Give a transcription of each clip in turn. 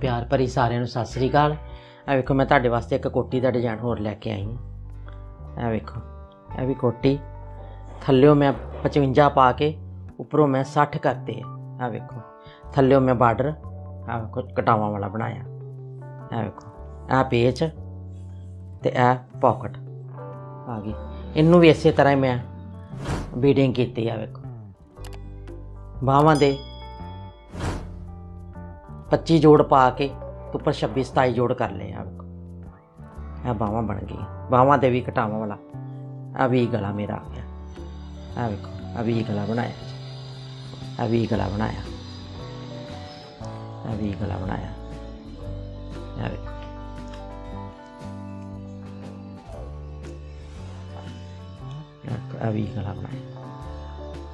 प्यार भरी सारिਆਂ ਨੂੰ सत श्री अकाल। ਇਹ ਵੇਖੋ मैं ਤੁਹਾਡੇ वास्ते एक कोटी का डिजाइन होर लैके आई हूँ। ਇਹ ਵੇਖੋ ਇਹ भी कोटी थल्लियों मैं 55 पा के उपरों मैं 60 करते हैं। ਇਹ ਵੇਖੋ थल्लियों मैं बार्डर कटावां वाला बनाया। ਇਹ ਵੇਖੋ ਇਹ पेच ते ਇਹ पॉकेट आ गई। इनू भी इस तरह ही मैं बीडिंग की। आ वेखो बाहां दे 25 जोड़ पा के उपर 26-27 जोड़ कर ले। आ बाहां बन गई। बाहां दे भी घटावां वाला आ भी गला मेरा आ गया। आ वेखो आ भी गला बनाया। आ भी गला बनाया। आ भी गला बनाया। आ वेखो आ भी गला बनाया।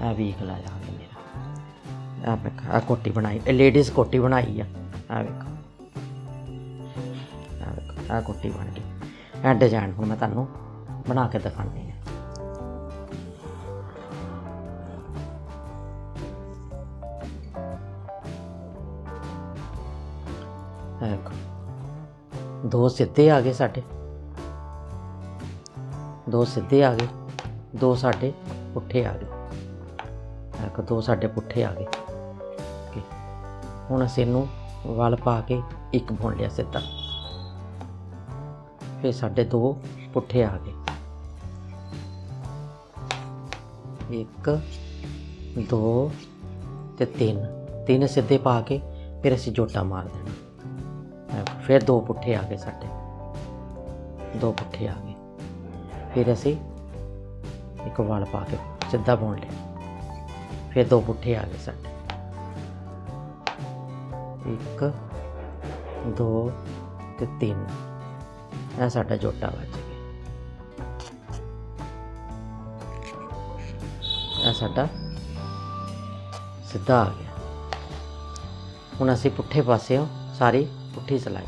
आ भी गला आ गया मेरा। आ वेखो आ कोटी बनाई लेडीज़ कोटी बनाई है। आ वेखो आ कोटी बन गई। ए डिजाइन हुण मैं तुहानूं बना के दिखानी है। देखो दो सीधे आ गए साडे, दो सीधे आ गए, दो साडे पुट्ठे आ गए। देखो दो साडे पुट्ठे आ गए। हुण असीं इहनूं वल पा के एक बुन लिया सीधा, फिर साडे दो पुट्ठे आ गए। एक दो ते तीन, तीन सीधे पा के फिर असीं जोटा मार देना। फिर दो पुट्ठे आ गए साडे, दो पुट्ठे आ गए। फिर असीं एक वल पा के सीधा बुन लिया। फिर दो पुट्ठे आ गए साडे, एक दो ते तीन। यह साडा जोटा बच गया। यह साडा सीधा आ गया। हुण असीं पुट्ठे पासियों सारी पुट्ठी सिलाई,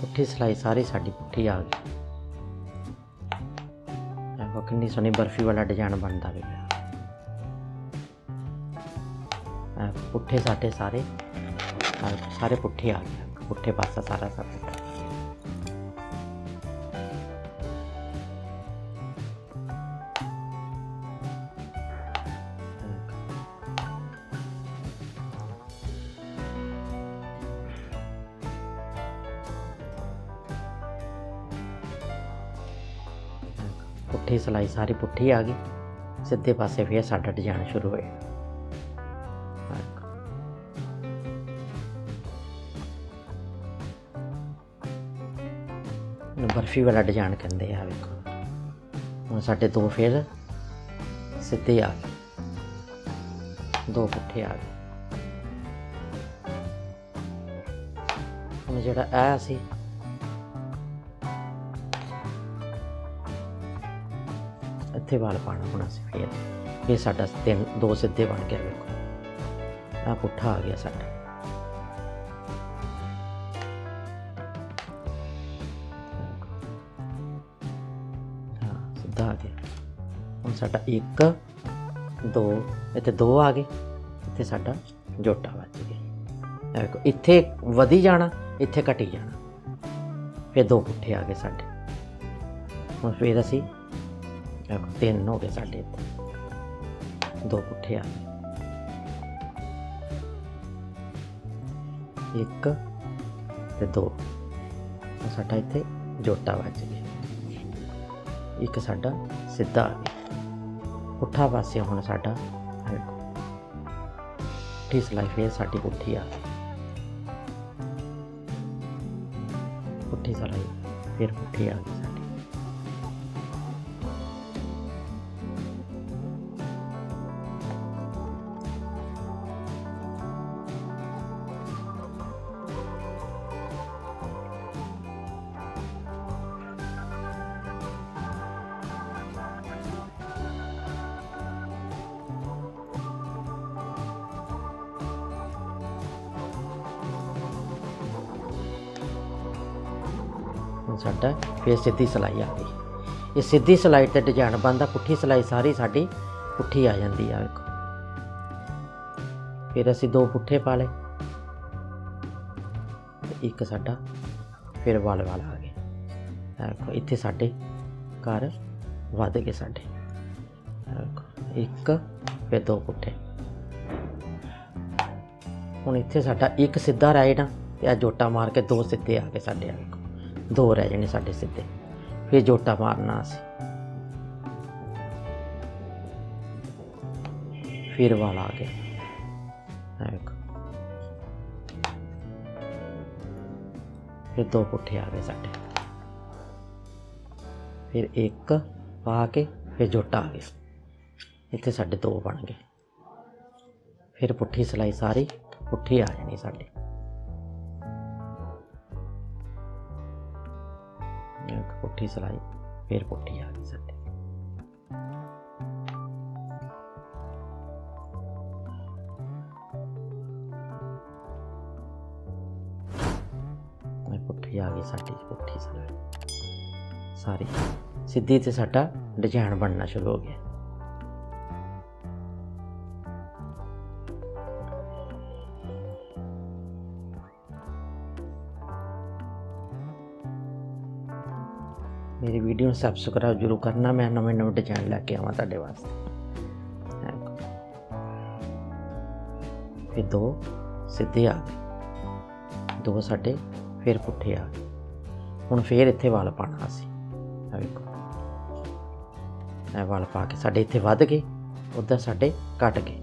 पुट्ठी सिलाई सारी साडी पुट्ठी आ गई। देखो कितनी सोहनी बर्फी वाला डिजाइन बनता भी पिया। पुट्ठे साडे सारे सारे पुट्ठे आ गए। पुट्ठे पासा सारा सब पुट्ठी सिलाई सारी पुट्ठी आ गई। सीधे पासे फिर साडा डिजाइन शुरू होया। बर्फी वाला डिजाइन कहते हैं। वेखो हुण साडे दो फिर सीधे आ गए, दो पुट्ठे आ गए। हुण जिहड़ा ऐ असीं इत्थे वाल पाना। हुण असीं फिर साडा तीन दो सीधे बन गया। वेखो आ पुट्ठा आ गया साडा। आ गया। हुण साडा एक दो इत्थे दो आ गए। इत्थे साडा जोटा बच गया। देखो इत्थे वधी जाना, इत्थे घटी जाना। फिर दो पुट्ठे आ गए साडे। हुण फिर असीं देखो तीन हो गए साडे। इत्थे दो पुट्ठे आ गए। एक ते दो साडा इत्थे जोटा बच गया। एक साडा सीधा आ गया। पुट्ठा पासे हुण साडा पुट्ठी सिलाई फिर साडी पुट्ठी आ गई। पुट्ठी सिलाई फिर पुट्ठी आ गई साडी। साडा फिर सीधी सिलाई आ गई। ये सीधी सिलाई ते डिजाइन बनता। पुट्ठी सिलाई सारी साडी पुट्ठी आ जाती है। देखो फिर असीं दो पुट्ठे पा ले, एक साडा फिर वल आ गए। देखो इत्थे साडे घर वध गए साडे। एक फिर दो पुट्ठे। हुण इत्थे साडा एक सीधा रह जाना ते आ जोटा मार के दो सीधे आ गए साडे। देखो दो रह जाने साडे सीधे, फिर जोटा मारना असी, फिर वल आ गए। देखो फिर दो पुट्ठे आ गए साडे, फिर एक पा के फिर जोटा आ गया। इत्थे साडे दो बन गए। फिर पुट्ठी सिलाई सारी पुट्ठी आ जानी साडी। पुट्ठी सिलाई फिर पुट्ठी आ गई साडी। पुट्ठी आ गई साडी पुट्ठी सिलाई सारी सीधी ते साडा डिजाइन बनना शुरू हो गया। मेरी वीडियो ਨੂੰ सबसक्राइब जरूर करना। मैं नवे डिजाइन लैके आवां तुहाडे वास्ते। फिर दो सीधे आ गए, दो साडे फिर पुट्ठे आ गए। हुण फिर इत्थे वल पाना असी। देखो वल पा के साडे इत्थे वध गए, उधर साडे घट गए।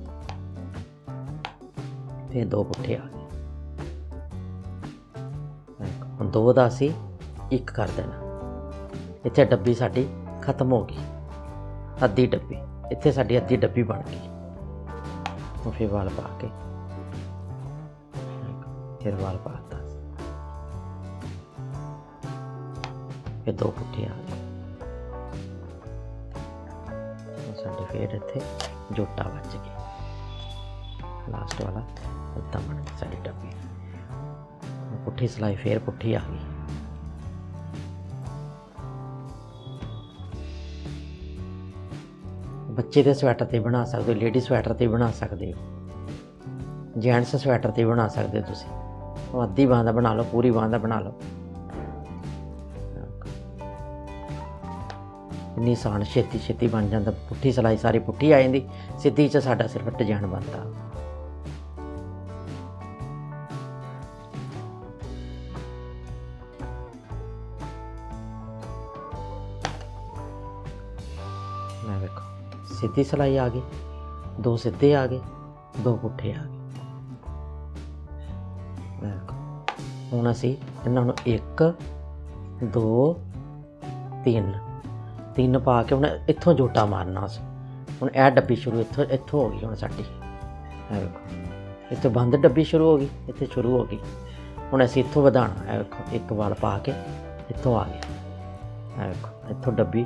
फिर दो पुट्ठे आ गए। हुण दो दा असी एक कर देना। इत्थे डब्बी साडी खत्म हो गई, अद्धी डब्बी इत्थे साडी अद्धी डब्बी बन गई। फिर वल पा के फिर वल पाता, फिर दो पुट्ठे आ गए साडे। फिर इत्थे जोटा बच गया, लास्ट वाला अद्धा बन गया साडी डब्बी। पुट्ठी सिलाई फिर पुट्ठी आ गई। बच्चे के स्वैटर ते बना सकते हो, लेडी स्वैटर ते बना सकते हो, जेंट्स स्वैटर ते बना सकते हो। तुसीं अद्धी बांह दा बना लो, पूरी बांह दा बना लो। इन्नी आसान छेती छेती बन जाता। पुट्ठी सिलाई सारी पुट्ठी आ जाती, सीधी च साडा सिर्फ डिजाइन बनता। देखो सीधी सिलाई आ गई, दो सीधे आ गए, दो पुट्ठे आ गए। हुण असी इन्हां नूं एक दो तीन पा के हुण इत्थों जोटा मारना। अस हुण यह डब्बी शुरू इत्थों हो गई। हुण साडी देखो इत्थों बंद डब्बी शुरू हो गई, इत्थे शुरू हो गई। हुण असी इत्थों वधाना। देखो एक वल पा के इत्थों आ गया। देखो इत्थों डब्बी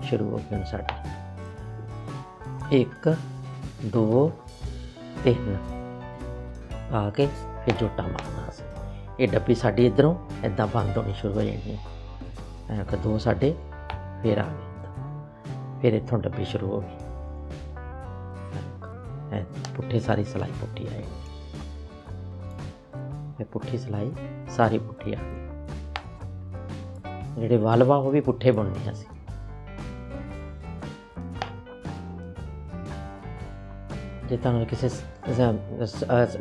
शुरू हो गई। हुण साडी एक दो तीन पा के फिर जोटा मारना। ये डब्बी साडी इधरों इदां बंद होनी शुरू हो जानी है। दो साडे फिर आ गए, फिर इत्थों डब्बी शुरू हो गई। पुट्ठी सारी सिलाई पुट्ठी आई, पुट्ठी सिलाई सारी पुट्ठी आ गई। जिहड़े वल वा वो भी पुट्ठे बुनने असीं। जे तुहानूं किसी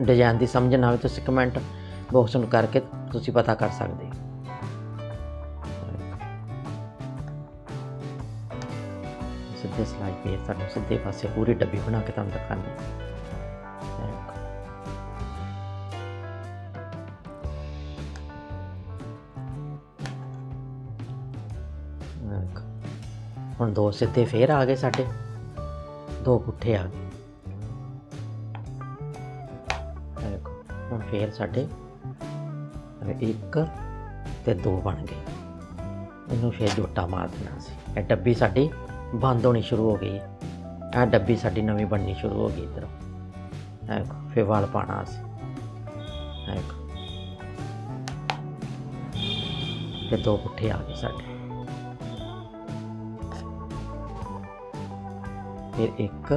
डिजाइन की समझ ना आए तो कमेंट बॉक्स में करके तुसीं पता कर सकते हो। सीधे सिलाई फिर तुहानूं सीधे पासे पूरी डब्बी बना के तुहानूं दिखानी। हुण दो सीधे फिर आ गए साडे, दो पुट्ठे आ गए। हुण फिर साडे एक ते दो बन गए। इनू फिर जोटा मार देना सी। डब्बी साडी बंद होनी शुरू हो गई। यह डब्बी साडी नवीं बननी शुरू हो गई। इधरों फिर वल पाना सी। फिर दो पुट्ठे आ गए साडे, फिर एक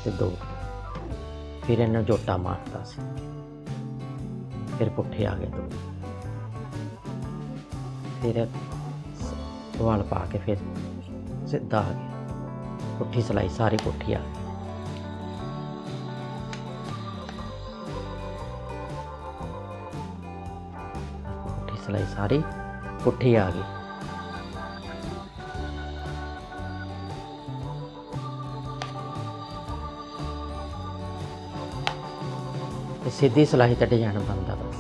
ते दो, फिर इन्हें जोटा मारता सी। फिर पुट्ठे आ गए 2, फिर वाल पा के फिर सीधा आ गया, पुट्ठी सिलाई सारी पुट्ठी आ गई। पुट्ठी सिलाई सारी पुट्ठी आ गई। सीधी सिलाई तो डिजाइन बनता, बस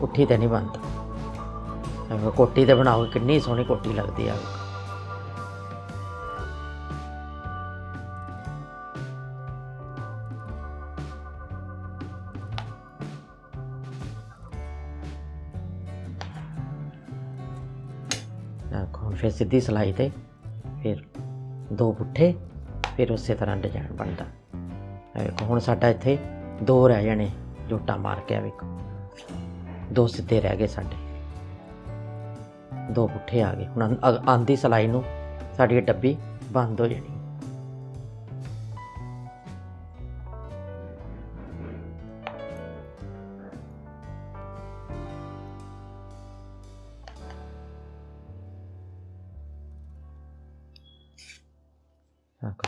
पुट्ठी तो नहीं बनता। कोटी तो बनाओ, कितनी सोहनी कोटी लगती है। हुण फिर सीधी सिलाई ते फिर 2 पुट्ठे, फिर उस तरह डिजाइन बनता। देखो हुण साडा इत्थे 2 रह जाने जोटा मार के, वेखो 2 सीधे रह गए साडे, 2 पुट्ठे आ गए। हुण आंदी सिलाई नूं साडी डब्बी बंद हो जानी।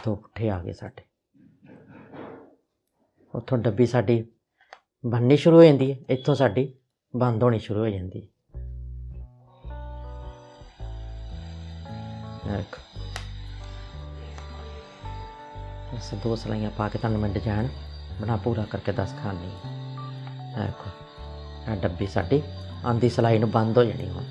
दो पुट्ठे आ गए साडे। उत्थों डब्बी साडी बननी शुरू हो जाती है, इत्थों साडी बंद होनी शुरू हो जाती है। इस 2 सिलाइयाँ पा के तुहानूं मैं डिजाइन बना पूरा करके दस खानी। देखो डब्बी साडी आंदी सिलाई नूं बंद हो जानी। हुण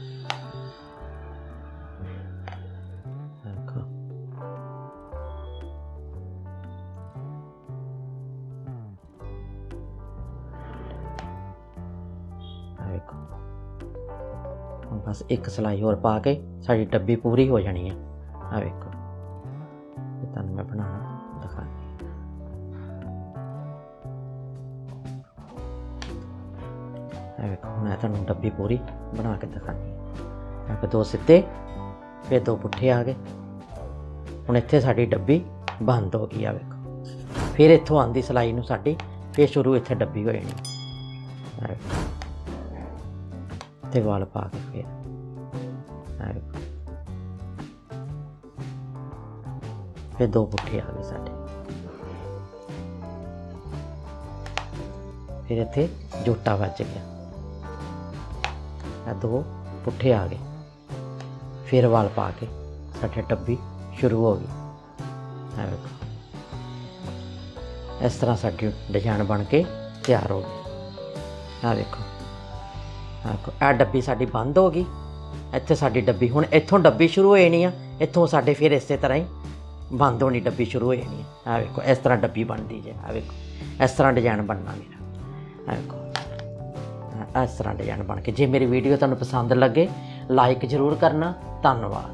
देखो बस एक सिलाई होर पा के साडी डब्बी पूरी हो जानी है। आ देखो तुहानूं मैं बनाना दिखानी। देखो मैं तुहानूं डब्बी पूरी बना के दिखानी। 2 सीधे फिर 2 पुट्ठे आ गए। हुण इत्थे साडी डब्बी बंद हो गई। आ देखो फिर इत्थों आंदी सिलाई नूं साडी फिर शुरू इत्थे डब्बी हो जानी। ते वाल पा के फिर 2 पुट्ठे आ गए साडे। फिर इत्थे जोटा बज गया, 2 पुट्ठे आ गए। फिर वाल पा के साडे डब्बी शुरू हो गई। इस तरह साडी डिजाइन बन के तैयार हो गई। आ देखो आ डब्बी साडी बंद हो गई। इत्थे साडी डब्बी हुण इत्थों डब्बी शुरू हो जानी है, इत्थों साडे फिर इस तरह ही बंद होनी डब्बी शुरू हो जानी है। आ देखो इस तरह डब्बी बनती है। आ देखो इस तरह डिजाइन बनना मेरा। आ देखो इस तरह डिजाइन बन के। जे मेरी वीडियो तुहानूं पसंद लगे लाइक जरूर करना। धन्नवाद।